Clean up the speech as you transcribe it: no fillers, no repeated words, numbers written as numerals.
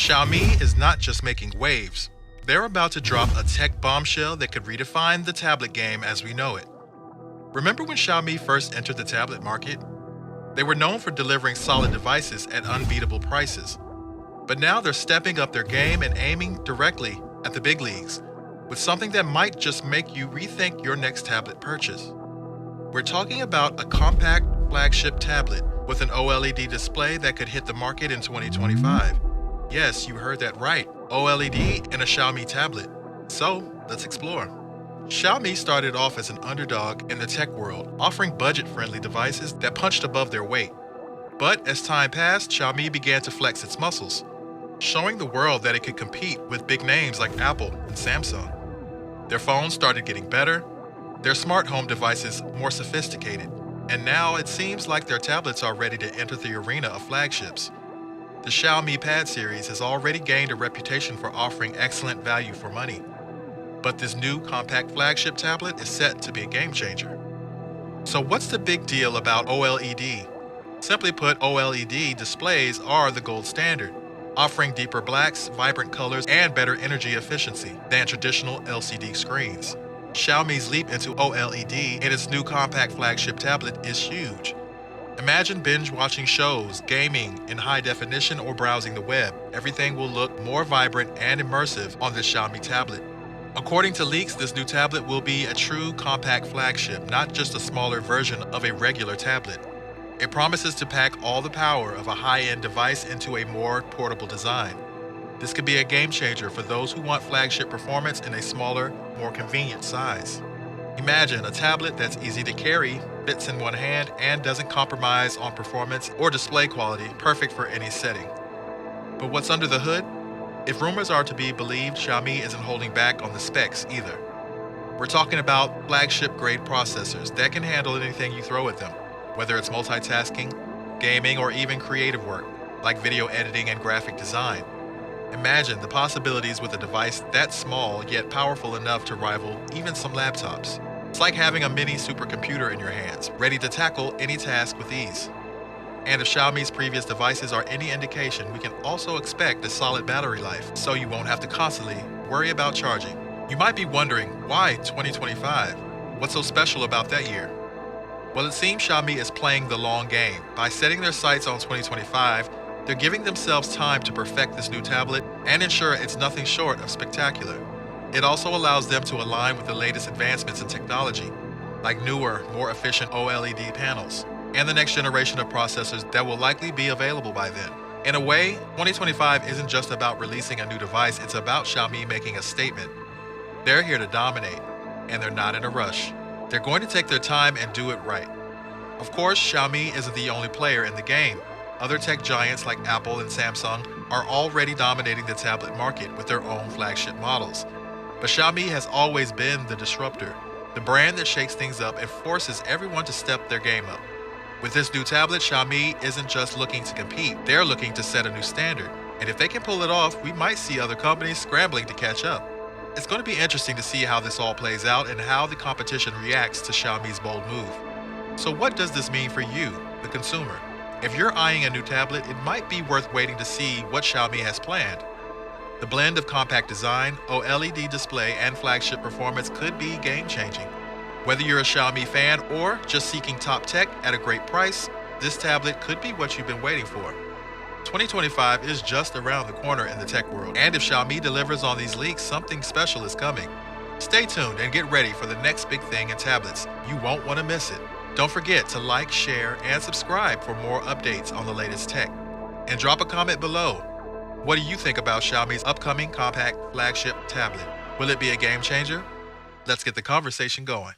Xiaomi is not just making waves. They're about to drop a tech bombshell that could redefine the tablet game as we know it. Remember when Xiaomi first entered the tablet market? They were known for delivering solid devices at unbeatable prices. But now they're stepping up their game and aiming directly at the big leagues with something that might just make you rethink your next tablet purchase. We're talking about a compact flagship tablet with an OLED display that could hit the market in 2025. Yes, you heard that right, OLED in a Xiaomi tablet. So, let's explore. Xiaomi started off as an underdog in the tech world, offering budget-friendly devices that punched above their weight. But as time passed, Xiaomi began to flex its muscles, showing the world that it could compete with big names like Apple and Samsung. Their phones started getting better, their smart home devices more sophisticated, and now it seems like their tablets are ready to enter the arena of flagships. The Xiaomi Pad series has already gained a reputation for offering excellent value for money. But this new compact flagship tablet is set to be a game changer. So what's the big deal about OLED? Simply put, OLED displays are the gold standard, offering deeper blacks, vibrant colors, and better energy efficiency than traditional LCD screens. Xiaomi's leap into OLED in its new compact flagship tablet is huge. Imagine binge-watching shows, gaming in high definition, or browsing the web. Everything will look more vibrant and immersive on this Xiaomi tablet. According to leaks, this new tablet will be a true compact flagship, not just a smaller version of a regular tablet. It promises to pack all the power of a high-end device into a more portable design. This could be a game changer for those who want flagship performance in a smaller, more convenient size. Imagine a tablet that's easy to carry, fits in one hand, and doesn't compromise on performance or display quality, perfect for any setting. But what's under the hood? If rumors are to be believed, Xiaomi isn't holding back on the specs either. We're talking about flagship-grade processors that can handle anything you throw at them, whether it's multitasking, gaming, or even creative work, like video editing and graphic design. Imagine the possibilities with a device that small yet powerful enough to rival even some laptops. It's like having a mini supercomputer in your hands, ready to tackle any task with ease. And if Xiaomi's previous devices are any indication, we can also expect a solid battery life, so you won't have to constantly worry about charging. You might be wondering, why 2025? What's so special about that year? Well, it seems Xiaomi is playing the long game. By setting their sights on 2025, they're giving themselves time to perfect this new tablet and ensure it's nothing short of spectacular. It also allows them to align with the latest advancements in technology, like newer, more efficient OLED panels, and the next generation of processors that will likely be available by then. In a way, 2025 isn't just about releasing a new device, it's about Xiaomi making a statement. They're here to dominate, and they're not in a rush. They're going to take their time and do it right. Of course, Xiaomi isn't the only player in the game. Other tech giants like Apple and Samsung are already dominating the tablet market with their own flagship models. But Xiaomi has always been the disruptor, the brand that shakes things up and forces everyone to step their game up. With this new tablet, Xiaomi isn't just looking to compete, they're looking to set a new standard. And if they can pull it off, we might see other companies scrambling to catch up. It's going to be interesting to see how this all plays out and how the competition reacts to Xiaomi's bold move. So what does this mean for you, the consumer? If you're eyeing a new tablet, it might be worth waiting to see what Xiaomi has planned. The blend of compact design, OLED display, and flagship performance could be game-changing. Whether you're a Xiaomi fan or just seeking top tech at a great price, this tablet could be what you've been waiting for. 2025 is just around the corner in the tech world, and if Xiaomi delivers on these leaks, something special is coming. Stay tuned and get ready for the next big thing in tablets. You won't want to miss it. Don't forget to like, share, and subscribe for more updates on the latest tech. And drop a comment below. What do you think about Xiaomi's upcoming compact flagship tablet? Will it be a game changer? Let's get the conversation going.